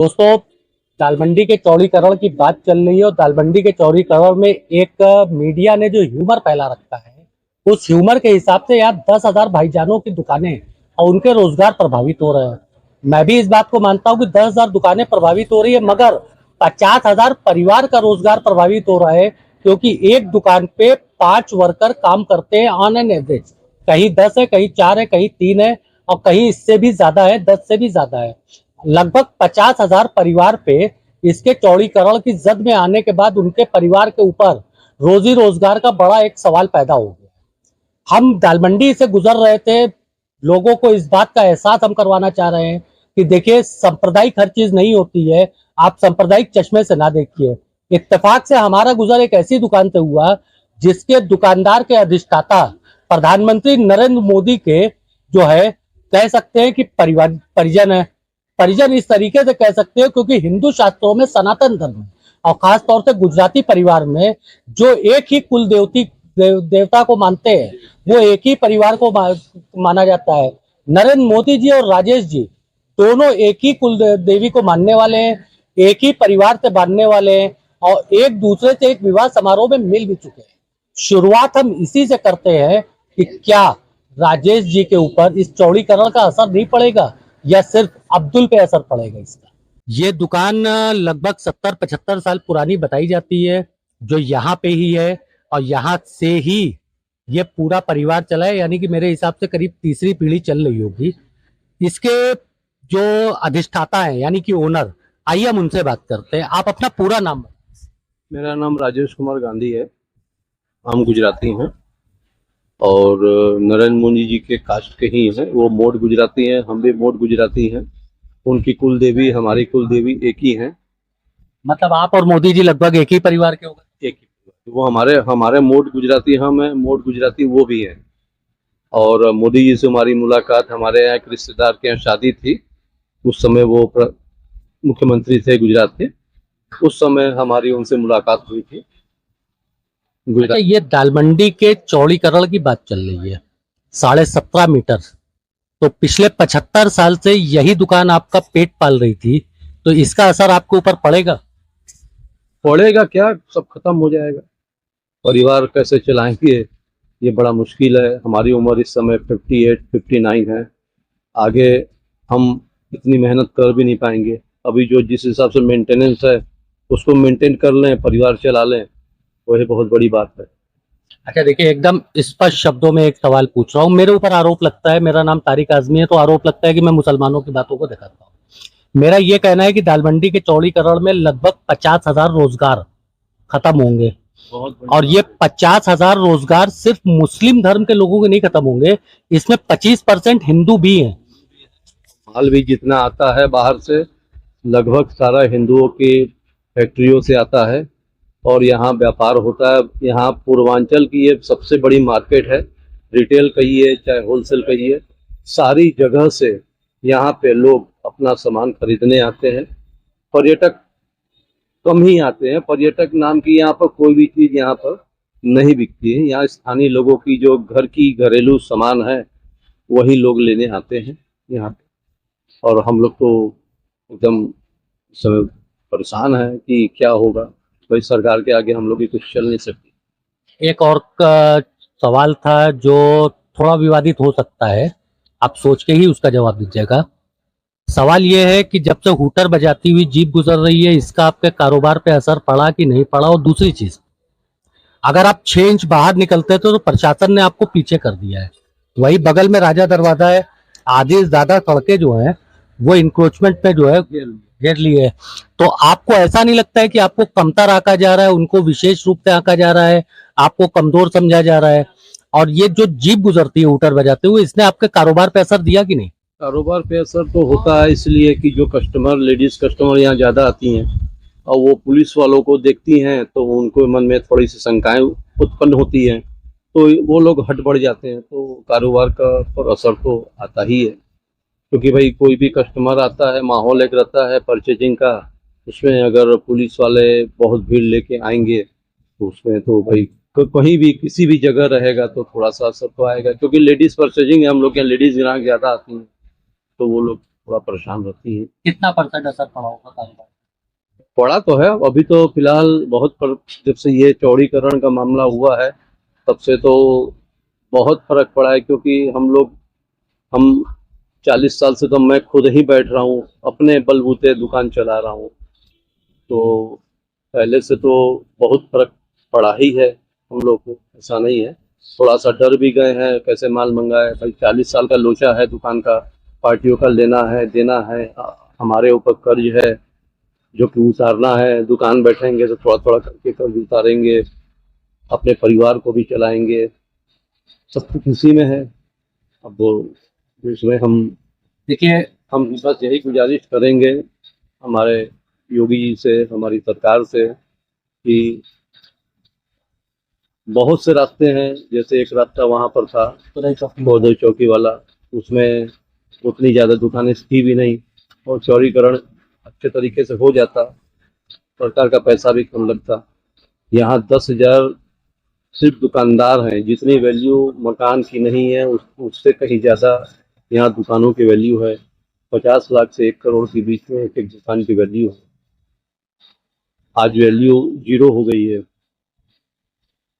दोस्तों, दालमंडी के चौड़ीकरण की बात चल रही है और दालमंडी के चौड़ीकरण में एक मीडिया ने जो ह्यूमर फैला रखा है, उस ह्यूमर के हिसाब से यार 10,000 भाईजानों की दुकानें और उनके रोजगार प्रभावित हो रहे हैं। मैं भी इस बात को मानता हूं कि 10,000 दुकानें प्रभावित हो रही है, मगर 50,000 परिवार का रोजगार प्रभावित हो रहा है, क्योंकि एक दुकान पे 5 वर्कर काम करते हैं ऑन एन एवरेज। कहीं 10 है, कहीं 4 है, कहीं 3 है और कहीं इससे भी ज्यादा है, 10 से भी ज्यादा है। लगभग 50,000 परिवार पे इसके चौड़ीकरण की जद में आने के बाद उनके परिवार के ऊपर रोजी रोजगार का बड़ा एक सवाल पैदा हो गया। हम दालमंडी से गुजर रहे थे, लोगों को इस बात का एहसास हम करवाना चाह रहे हैं कि देखिए, सांप्रदायिक हर चीज नहीं होती है, आप सांप्रदायिक चश्मे से ना देखिए। इत्तेफाक से हमारा गुजर एक ऐसी दुकान से हुआ जिसके दुकानदार के अधिष्ठाता प्रधानमंत्री नरेंद्र मोदी के जो है, कह सकते हैं कि परिवार परिजन है। परिजन इस तरीके से कह सकते हो क्योंकि हिंदू शास्त्रों में सनातन धर्म और खास तौर से गुजराती परिवार में जो एक ही कुल देवता को मानते हैं, वो एक ही परिवार को माना जाता है। नरेंद्र मोदी जी और राजेश जी दोनों एक ही कुल देवी को मानने वाले हैं, एक ही परिवार से बांधने वाले हैं और एक दूसरे से एक विवाह समारोह में मिल भी चुके हैं। शुरुआत हम इसी से करते हैं कि क्या राजेश जी के ऊपर इस चौड़ीकरण का असर नहीं पड़ेगा या सिर्फ अब्दुल पे असर पड़ेगा इसका। ये दुकान लगभग 70-75 साल पुरानी बताई जाती है, जो यहाँ पे ही है और यहाँ से ही ये पूरा परिवार चला है, यानी कि मेरे हिसाब से करीब तीसरी पीढ़ी चल रही होगी। इसके जो अधिष्ठाता है यानी कि ओनर, आइए हम उनसे बात करते हैं। आप अपना पूरा नाम बताइए। मेरा नाम राजेश कुमार गांधी है। हम गुजराती हैं और नरेंद्र मोदी जी के कास्ट के ही हैं। वो मोड गुजराती हैं, हम भी मोड गुजराती हैं। उनकी कुल देवी हमारी कुल देवी एक ही है। मतलब आप और मोदी जी लगभग एक ही परिवार के हो गए। एक ही, वो हमारे हमारे मोड गुजराती हम हैं, मोड गुजराती वो भी हैं। और मोदी जी से हमारी मुलाकात, हमारे यहाँ एक रिश्तेदार के यहाँ शादी थी, उस समय वो मुख्यमंत्री थे गुजरात के, उस समय हमारी उनसे मुलाकात हुई थी। अच्छा, ये दालमंडी के चौड़ीकरण की बात चल रही है, 17.5 मीटर। तो पिछले 75 साल से यही दुकान आपका पेट पाल रही थी, तो इसका असर आपके ऊपर पड़ेगा? पड़ेगा क्या, सब खत्म हो जाएगा। परिवार कैसे चलाएंगे, ये बड़ा मुश्किल है। हमारी उम्र इस समय 58-59 है। आगे हम इतनी मेहनत कर भी नहीं पाएंगे। अभी जो जिस हिसाब से मेंटेनेंस है उसको मेंटेन कर लें, परिवार चला लें, वही बहुत बड़ी बात है। अच्छा देखिए, एकदम स्पष्ट शब्दों में एक सवाल पूछ रहा हूँ। मेरे ऊपर आरोप लगता है, मेरा नाम तारिक आजमी है, तो आरोप लगता है कि मैं मुसलमानों की बातों को दिखाता हूँ। मेरा ये कहना है कि दालमंडी के चौड़ीकरण में लगभग 50,000 रोजगार खत्म होंगे और ये 50,000 रोजगार सिर्फ मुस्लिम धर्म के लोगों के नहीं खत्म होंगे, इसमें 25% हिंदू भी हैं। माल भी जितना आता है बाहर से, लगभग सारा हिंदुओं की फैक्ट्रियों से आता है और यहाँ व्यापार होता है। यहाँ पूर्वांचल की ये सबसे बड़ी मार्केट है। रिटेल कहिए चाहे होलसेल कहिए, सारी जगह से यहाँ पे लोग अपना सामान खरीदने आते हैं। पर्यटक कम ही आते हैं। पर्यटक नाम की यहाँ पर कोई भी चीज़ यहाँ पर नहीं बिकती है। यहाँ स्थानीय लोगों की जो घर की घरेलू सामान है वही लोग लेने आते हैं यहाँ पे। और हम लोग तो एकदम सब परेशान है कि क्या होगा। भाई सरकार के आगे हम लोग की कुछ चल नहीं सकती। एक और सवाल था जो थोड़ा विवादित हो सकता है, आप सोच के ही उसका जवाब दीजिएगा। सवाल यह है कि जब से हूटर बजाती हुई जीप गुजर रही है, इसका आपके कारोबार पे असर पड़ा कि नहीं पड़ा? और दूसरी चीज, अगर आप 6 इंच बाहर निकलते तो प्रशासन ने आपको पीछे कर दिया है। वही बगल में राजा दरवाजा है, आधी से ज्यादा सड़कें जो है वो इंक्रोचमेंट में जो है घेर ली है। तो आपको ऐसा नहीं लगता है कि आपको कमतर आंका जा रहा है, उनको विशेष रूप से आंका जा रहा है, आपको कमजोर समझा जा रहा है? और ये जो जीप गुजरती है हूटर बजाते हुए, इसने आपके कारोबार पे असर दिया कि नहीं? कारोबार पे असर तो होता है, इसलिए कि जो कस्टमर, लेडीज कस्टमर यहाँ ज़्यादा आती हैं और वो पुलिस वालों को देखती हैं तो उनको मन में थोड़ी सी शंकाएं उत्पन्न होती हैं, तो वो लोग हट बढ़ जाते हैं। तो कारोबार का पर असर तो आता ही है, क्योंकि भाई कोई भी कस्टमर आता है, माहौल एक रहता है परचेजिंग का, उसमें अगर पुलिस वाले बहुत भीड़ लेके आएंगे तो उसमें तो भाई कहीं भी किसी भी जगह रहेगा तो थोड़ा सा असर तो आएगा। क्योंकि लेडीज परचेजिंग है, हम लोग के यहाँ लेडीज ग्राहक ज़्यादा आती हैं, तो वो लोग थोड़ा परेशान रहती हैं। कितना % असर पड़ा होगा कारोबार? पड़ा तो है, अभी तो फिलहाल बहुत जब से ये चौड़ीकरण का मामला हुआ है तब से तो बहुत फर्क पड़ा है, क्योंकि हम 40 साल से तो मैं खुद ही बैठ रहा हूँ, अपने बलबूते दुकान चला रहा हूँ, तो पहले से तो बहुत फर्क पड़ा ही है हम लोग को, ऐसा नहीं है। थोड़ा सा डर भी गए हैं कैसे माल मंगाए, भाई 40 साल का लोचा है दुकान का, पार्टियों का लेना है देना है, हमारे ऊपर कर्ज है जो कि उतारना है, दुकान बैठेंगे तो थोड़ा थोड़ा करके कर्ज उतारेंगे, अपने परिवार को भी चलाएंगे, सब कुछ इसी में है। अब वो इसमें देखिए, हम बस यही गुजारिश करेंगे हमारे योगी जी से, हमारी सरकार से, कि बहुत से रास्ते हैं, जैसे एक रास्ता वहाँ पर था बौद्धो चौकी वाला, उसमें उतनी ज़्यादा दुकानें थी भी नहीं, और चौड़ीकरण अच्छे तरीके से हो जाता, सरकार का पैसा भी कम लगता। यहाँ 10,000 सिर्फ दुकानदार हैं, जितनी वैल्यू मकान की नहीं है उससे कहीं ज़्यादा यहाँ दुकानों की वैल्यू है। 50 लाख से 1 करोड़ के बीच में एक एक दुकान की वैल्यू है। आज वैल्यू 0 हो गई है।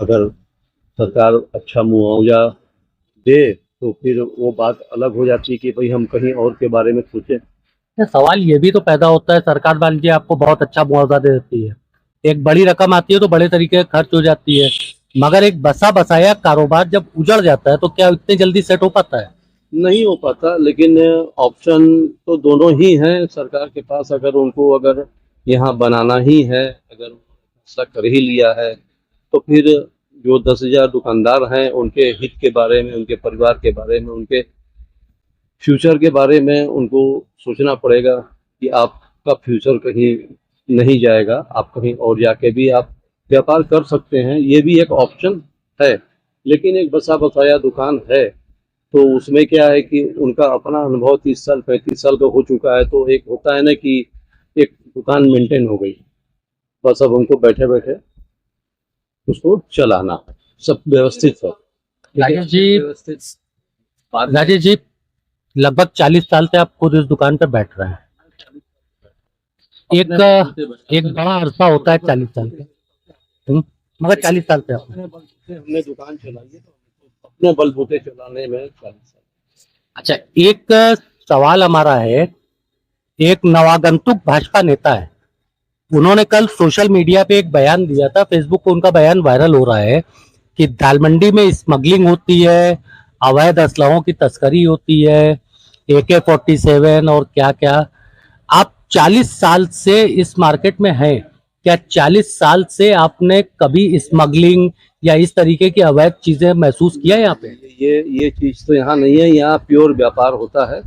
अगर सरकार अच्छा मुआवजा दे तो फिर वो बात अलग हो जाती है कि भाई हम कहीं और के बारे में सोचें। सवाल ये भी तो पैदा होता है, सरकार मान लीजिए आपको बहुत अच्छा मुआवजा दे देती है, एक बड़ी रकम आती है तो बड़े तरीके से खर्च हो जाती है, मगर एक बसा बसाया कारोबार जब उजड़ जाता है तो क्या इतने जल्दी सेट हो पाता है? नहीं हो पाता, लेकिन ऑप्शन तो दोनों ही हैं सरकार के पास। अगर यहाँ बनाना ही है, अगर ऐसा कर ही लिया है, तो फिर जो 10,000 दुकानदार हैं उनके हित के बारे में, उनके परिवार के बारे में, उनके फ्यूचर के बारे में उनको सोचना पड़ेगा कि आपका फ्यूचर कहीं नहीं जाएगा, आप कहीं और जाके भी आप व्यापार कर सकते हैं, ये भी एक ऑप्शन है। लेकिन एक बसा बसाया दुकान है तो उसमें क्या है कि उनका अपना अनुभव 30 साल 35 साल का हो चुका है, तो एक होता है ना कि एक दुकान मेंटेन हो गई, बस अब उनको बैठे बैठे उसको चलाना है, सब व्यवस्थित है। राजेश जी, व्यवस्थित बात राजेश जी, लगभग 40 साल से आप खुद इस दुकान पे बैठ रहे हैं। एक बड़ा अरसा होता है 40 साल का, मगर 40 साल से आपने हमने दुकान चलाई है तो अपने बलबूते चलाने में 40 साल। अच्छा, एक सवाल हमारा है, एक नवागंतुक भाजपा नेता है, उन्होंने कल सोशल मीडिया पे एक बयान दिया था, फेसबुक पे उनका बयान वायरल हो रहा है कि दाल मंडी में स्मगलिंग होती है, अवैध असलहों की तस्करी होती है, AK-47 और क्या क्या। आप 40 साल से इस मार्केट में हैं, क्या 40 साल से आपने कभी स्मगलिंग या इस तरीके की अवैध चीजें महसूस किया यहाँ पे? ये चीज तो यहाँ नहीं है, यहाँ प्योर व्यापार होता है,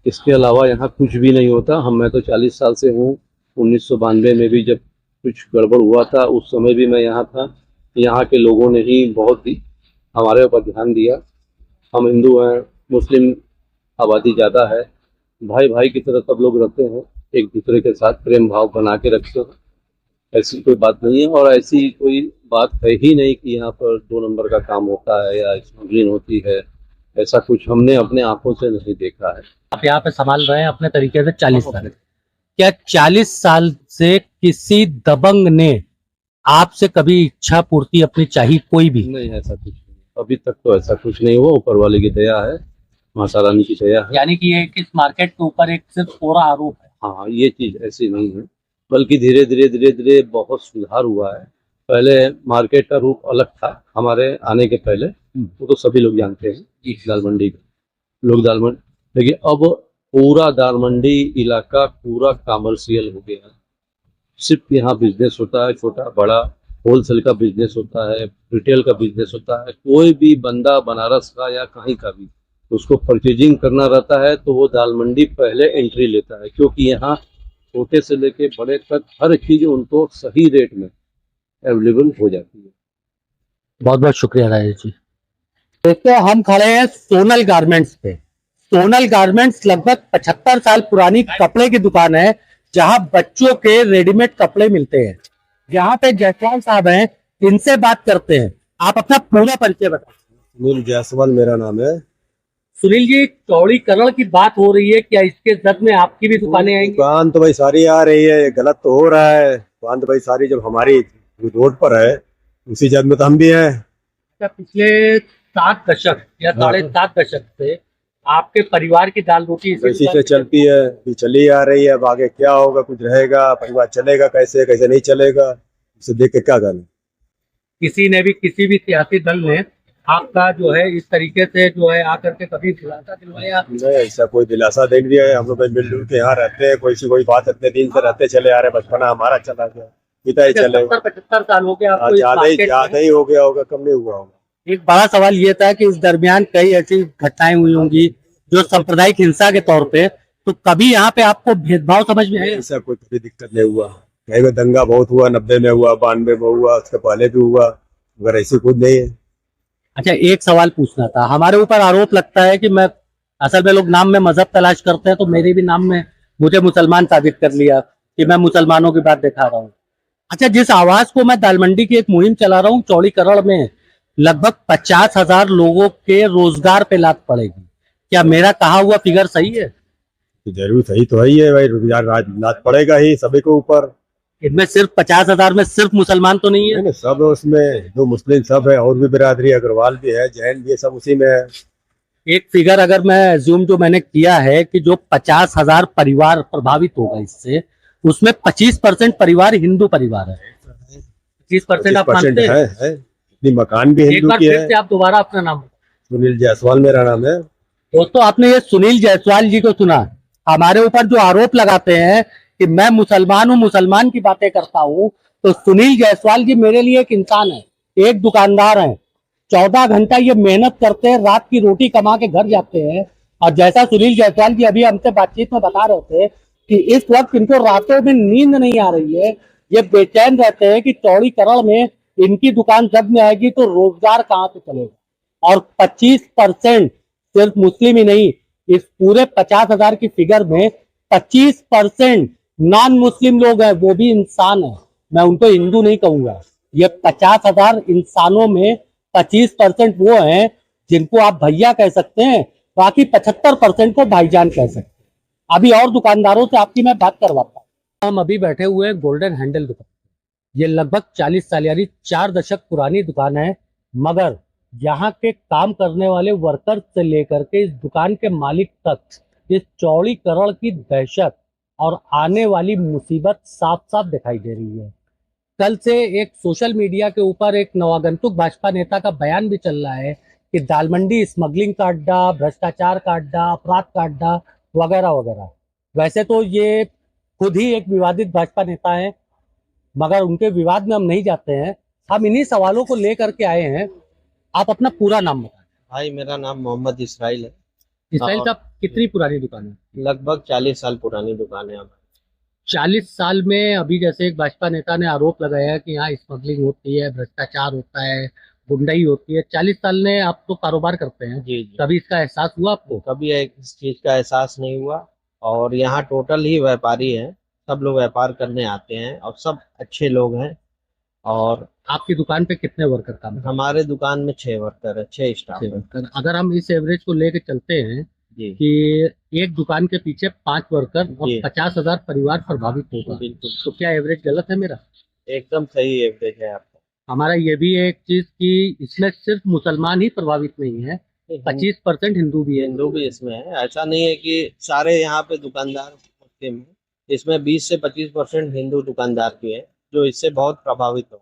इसके अलावा यहाँ कुछ भी नहीं होता। मैं तो 40 साल से हूँ। 1992 में भी जब कुछ गड़बड़ हुआ था उस समय भी मैं यहाँ था। यहाँ के लोगों ने ही बहुत ही हमारे ऊपर ध्यान दिया। हम हिंदू हैं, मुस्लिम आबादी ज़्यादा है, भाई भाई की तरह सब लोग रहते हैं, एक दूसरे के साथ प्रेम भाव बना के रखते हैं, ऐसी कोई बात नहीं है। और ऐसी कोई बात है ही नहीं कि यहाँ पर 2 नंबर का काम होता है या स्मगलिंग होती है, ऐसा कुछ हमने अपने आंखों से नहीं देखा है। आप यहाँ पे संभाल रहे हैं अपने तरीके से 40 साल, क्या 40 साल से किसी दबंग ने आपसे कभी इच्छा पूर्ति अपनी चाही कोई भी? नहीं, ऐसा कुछ नहीं, अभी तक तो ऐसा कुछ नहीं हुआ। ऊपर वाले की दया है, माता रानी की दया है। यानी कि ये इस मार्केट के ऊपर एक सिर्फ पूरा आरोप है? हाँ, ये चीज ऐसी नहीं है, बल्कि धीरे धीरे बहुत सुधार हुआ है। पहले मार्केट का रूप अलग था, हमारे आने के पहले, वो तो सभी लोग जानते हैं दाल मंडी लोग, दाल मंडी, लेकिन अब पूरा दाल मंडी इलाका पूरा कमर्शियल हो गया है। सिर्फ यहाँ बिजनेस होता है, छोटा बड़ा होलसेल का बिजनेस होता है, रिटेल का बिजनेस होता है। कोई भी बंदा बनारस का या कहीं का भी उसको परचेजिंग करना रहता है तो वो दाल मंडी पहले एंट्री लेता है, क्योंकि यहाँ छोटे से लेके बड़े तक हर चीज उनको सही रेट में अवेलेबल हो जाती है। बहुत बहुत शुक्रिया राजेश जी। दोस्तों, हम खड़े हैं सोनल गारमेंट्स पे। सोनल गारमेंट्स लगभग 75 साल पुरानी कपड़े की दुकान है, जहां बच्चों के रेडीमेड कपड़े मिलते हैं। यहाँ पे जायसवाल साहब हैं, इनसे बात करते हैं। आप अपना पूरा परिचय बताएं। सुनील जायसवाल मेरा नाम है। सुनील जी, चौड़ीकरण की बात हो रही है, क्या इसके जद में आपकी भी दुकानें आएंगी? दुकान तो भाई सारी आ रही है, ये गलत तो हो रहा है। दुकान तो भाई सारी जब हमारी रोड पर है, उसी जद में तो हम भी हैं। क्या पिछले 7 दशक या हाँ। 7.5 दशक से आपके परिवार की दाल रोटी इसी इसी दुकान से पे चलती है, ये चली आ रही है। अब आगे क्या होगा, कुछ रहेगा, परिवार चलेगा कैसे, कैसे नहीं चलेगा, उसे देख के क्या करना। किसी ने भी, किसी भी सियासी दल ने आपका जो है इस तरीके से जो है आकर के कभी दिलासा दिलवाया? नहीं, ऐसा कोई दिलासा दे दिया है। हम लोग मिलजुल के यहाँ रहते हैं, कोई सी कोई बात इतने दिन से रहते चले आ रहे, बचपना हमारा चला गया, पिता ही चले। 70-75 साल हो गए आपको इस ज्यादा मार्केट में। ही हो गया होगा, कम नहीं हुआ होगा। एक बड़ा सवाल ये था कि इस दरमियान कई ऐसी घटनाएं हुई होंगी जो सांप्रदायिक हिंसा के तौर पे, तो कभी यहाँ पे आपको भेदभाव समझ में आया? ऐसा कोई कभी दिक्कत नहीं हुआ। कहीं में दंगा बहुत हुआ, 90 में हुआ, 92 में हुआ, उसके पहले भी हुआ, मगर ऐसी कुछ नहीं है। अच्छा, एक सवाल पूछना था। हमारे ऊपर आरोप लगता है कि मैं, असल में लोग नाम में मजहब तलाश करते हैं, तो मेरे भी नाम में मुझे मुसलमान साबित कर लिया कि मैं मुसलमानों की बात दिखा रहा हूँ। अच्छा, जिस आवाज को मैं दालमंडी की एक मुहिम चला रहा हूँ, चौड़ीकरण में लगभग 50,000 लोगों के रोजगार पे लात पड़ेगी, क्या मेरा कहा हुआ फिगर सही है? तो जरूर सही तो है ही है भाई, रोजगार राज पड़ेगा ही सभी के ऊपर। इनमें सिर्फ 50,000 में सिर्फ मुसलमान तो नहीं है? नहीं, सब है उसमें, हिंदू मुस्लिम सब है, और भी बिरादरी, अग्रवाल भी है, जैन भी है, सब उसी में है। एक फिगर अगर मैं एज्यूम जो मैंने किया है कि जो 50,000 परिवार प्रभावित होगा इससे, उसमें 25% परिवार हिंदू परिवार है। 25% आप मानते हैं? है। इतनी मकान भी एक हिंदू बार की फिर है। से आप दोबारा अपना नाम। सुनील जायसवाल मेरा नाम है। दोस्तों, आपने ये सुनील जायसवाल जी को सुना, हमारे ऊपर जो आरोप लगाते हैं कि मैं मुसलमान हूँ, मुसलमान की बातें करता हूँ, तो सुनील जायसवाल जी मेरे लिए एक इंसान है, एक दुकानदार हैं। 14 घंटा ये मेहनत करते हैं, रात की रोटी कमा के घर जाते हैं। और जैसा सुनील जायसवाल जी अभी हमसे बातचीत में बता रहे थे कि इस वक्त इनको रातों में नींद नहीं आ रही है, ये बेचैन रहते हैं कि चौड़ीकरण में इनकी दुकान जब में आएगी तो रोजगार कहाँ से चलेगा। और 25% सिर्फ मुस्लिम ही नहीं, इस पूरे 50,000 की फिगर में 25% नॉन मुस्लिम लोग हैं, वो भी इंसान है। मैं उनको हिंदू नहीं कहूंगा। ये 50,000 इंसानों में 25% वो हैं जिनको आप भैया कह सकते हैं, बाकी 75% को भाईजान कह सकते हैं। अभी और दुकानदारों से आपकी मैं बात करवाता हूँ। हम अभी बैठे हुए हैं गोल्डन हैंडल दुकान। ये लगभग 40 साल यानी 4 दशक पुरानी दुकान है, मगर यहाँ के काम करने वाले वर्कर से लेकर के इस दुकान के मालिक तक इस चौड़ीकरण की दहशत और आने वाली मुसीबत साफ साफ दिखाई दे रही है। कल से एक सोशल मीडिया के ऊपर एक नवागंतुक भाजपा नेता का बयान भी चल रहा है कि दालमंडी स्मगलिंग का अड्डा, भ्रष्टाचार का अड्डा, अपराध का अड्डा वगैरह वगैरह। वैसे तो ये खुद ही एक विवादित भाजपा नेता है, मगर उनके विवाद में हम नहीं जाते हैं। हम इन्हीं सवालों को लेकर के आए हैं। आप अपना पूरा नाम बताएं। भाई मेरा नाम मोहम्मद इसराइल है। इसराइल साहब, कितनी पुरानी दुकान है? लगभग 40 साल पुरानी दुकान है हमारी। 40 साल में अभी जैसे एक भाजपा नेता ने आरोप लगाया कि यहाँ स्मगलिंग होती है, भ्रष्टाचार होता है, गुंडाई होती है। 40 साल में आप तो कारोबार करते हैं, जी जी। कभी इसका एहसास हुआ आपको? कभी इस चीज का एहसास नहीं हुआ। और यहाँ टोटल ही व्यापारी हैं, सब लोग व्यापार करने आते हैं और सब अच्छे लोग हैं। और आपकी दुकान पे कितने वर्कर काम करते हैं? हमारे दुकान में 6 वर्कर है, 6 स्टाफ 6 है। वर्कर। अगर हम इस एवरेज को लेके चलते हैं जी कि एक दुकान के पीछे 5 वर्कर और जी। 50,000 परिवार प्रभावित होगा, बिल्कुल तो क्या एवरेज गलत है मेरा? एकदम सही एवरेज है आपका। हमारा ये भी है एक चीज कि इसमें सिर्फ मुसलमान ही प्रभावित नहीं है, 25% हिंदू भी है। हिंदू भी इसमें है, ऐसा नहीं है कि सारे यहाँ पे दुकानदार मुस्लिम हैं। इसमें 20 से 25% हिंदू दुकानदार भी है जो इससे बहुत प्रभावित हो।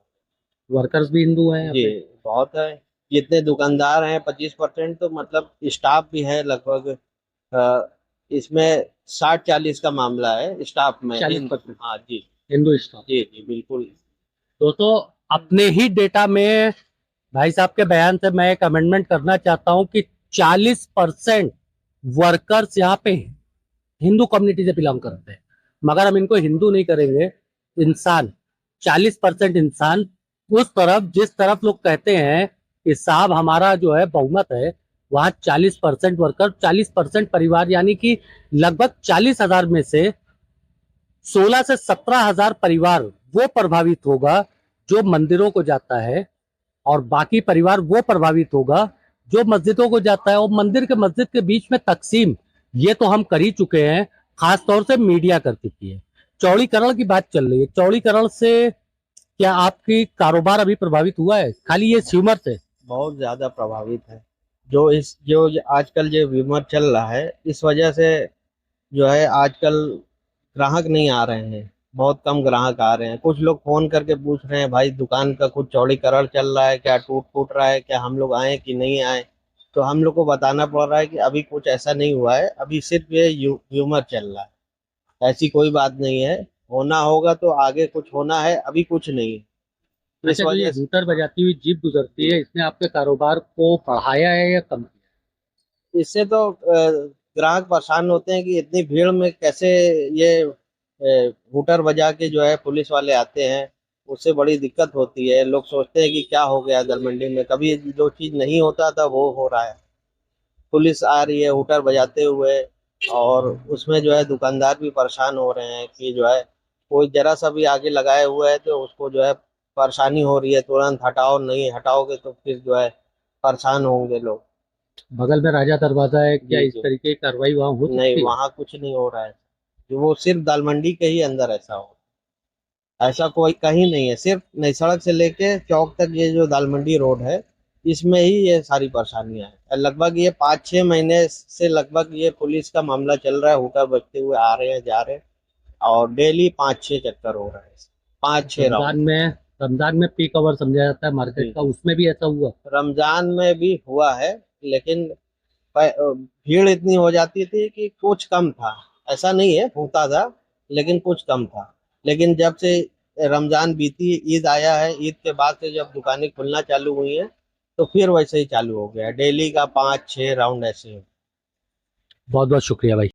वर्कर्स भी हिंदू हैं यहाँ जी पे? बहुत है। जितने दुकानदार हैं 25%, तो मतलब स्टाफ भी है लगभग इसमें 60-40 का मामला है स्टाफ में। 40%? हाँ जी हिंदू स्टाफ। जी जी बिल्कुल। दोस्तों, अपने ही डेटा में भाई साहब के बयान से मैं एक अमेंडमेंट करना चाहता हूं कि 40% वर्कर्स यहाँ पे हिंदू कम्युनिटी से बिलोंग करते हैं, मगर हम इनको हिंदू नहीं करेंगे, इंसान। 40% इंसान उस तरफ, जिस तरफ लोग कहते हैं कि साहब हमारा जो है बहुमत है, वहां 40% वर्कर, 40% परिवार, यानी कि लगभग 40,000 में से 16 से 17,000 परिवार वो प्रभावित होगा जो मंदिरों को जाता है, और बाकी परिवार वो प्रभावित होगा जो मस्जिदों को जाता है, और मंदिर के मस्जिद के बीच में तकसीम, ये तो हम कर ही चुके हैं, खास तौर से मीडिया कर चुकी है। चौड़ीकरण की बात चल रही है, चौड़ीकरण से क्या आपकी कारोबार अभी प्रभावित हुआ है, खाली ये ह्यूमर से? बहुत ज्यादा प्रभावित है। जो आजकल जो व्यूमर चल रहा है, इस वजह से जो है आजकल ग्राहक नहीं आ रहे हैं, बहुत कम ग्राहक आ रहे हैं। कुछ लोग फोन करके पूछ रहे हैं, भाई दुकान का कुछ चौड़ीकरण चल रहा है क्या, टूट फूट रहा है क्या, हम लोग आए कि नहीं आए। तो हम लोग को बताना पड़ रहा है कि अभी कुछ ऐसा नहीं हुआ है, अभी सिर्फ ये ह्यूमर चल रहा है, ऐसी कोई बात नहीं है। होना होगा तो आगे कुछ होना है, अभी कुछ नहीं है। इस अच्छा, तो ये वजह से हूटर बजाती हुई जीप गुजरती है, इसने आपके कारोबार को बढ़ाया है या कम किया? इससे तो ग्राहक परेशान होते हैं कि इतनी भीड़ में कैसे ये हूटर बजा के जो है पुलिस वाले आते हैं, उससे बड़ी दिक्कत होती है। लोग सोचते हैं कि क्या हो गया दरमंडी में, कभी जो चीज नहीं होता था वो हो रहा है। पुलिस आ रही है हूटर बजाते हुए, और उसमें जो है दुकानदार भी परेशान हो रहे हैं कि जो है कोई जरा सा भी आगे लगाए हुए है तो उसको जो है परेशानी हो रही है, तुरंत हटाओ, नहीं हटाओगे तो फिर जो है परेशान होंगे लोग। बगल में राजा दरवाजा है, क्या जी इस जी, तरीके की कार्रवाई वहां हो नहीं सकती है? वहाँ कुछ नहीं हो रहा है। जो वो सिर्फ दाल मंडी के ही अंदर ऐसा हो, ऐसा कोई कहीं नहीं है। सिर्फ नई सड़क से लेके चौक तक ये जो दाल मंडी रोड है, इसमें ही ये सारी परेशानियां हैं। लगभग ये 5-6 महीने से लगभग ये पुलिस का मामला चल रहा है, हुक्का बजते हुए आ रहे हैं जा रहे हैं, और डेली 5-6 चक्कर हो रहा है, 5-6 राउंड। रमजान में पीक आवर समझा जाता है मार्केट का, उसमें भी ऐसा हुआ? रमजान में भी हुआ है, लेकिन भीड़ इतनी हो जाती थी कि कुछ कम था। ऐसा नहीं है, होता था लेकिन कुछ कम था। लेकिन जब से रमजान बीती, ईद आया है, ईद के बाद से जब दुकानें खुलना चालू हुई हैं तो फिर वैसे ही चालू हो गया, डेली का 5-6 राउंड ऐसे। बहुत बहुत शुक्रिया भाई।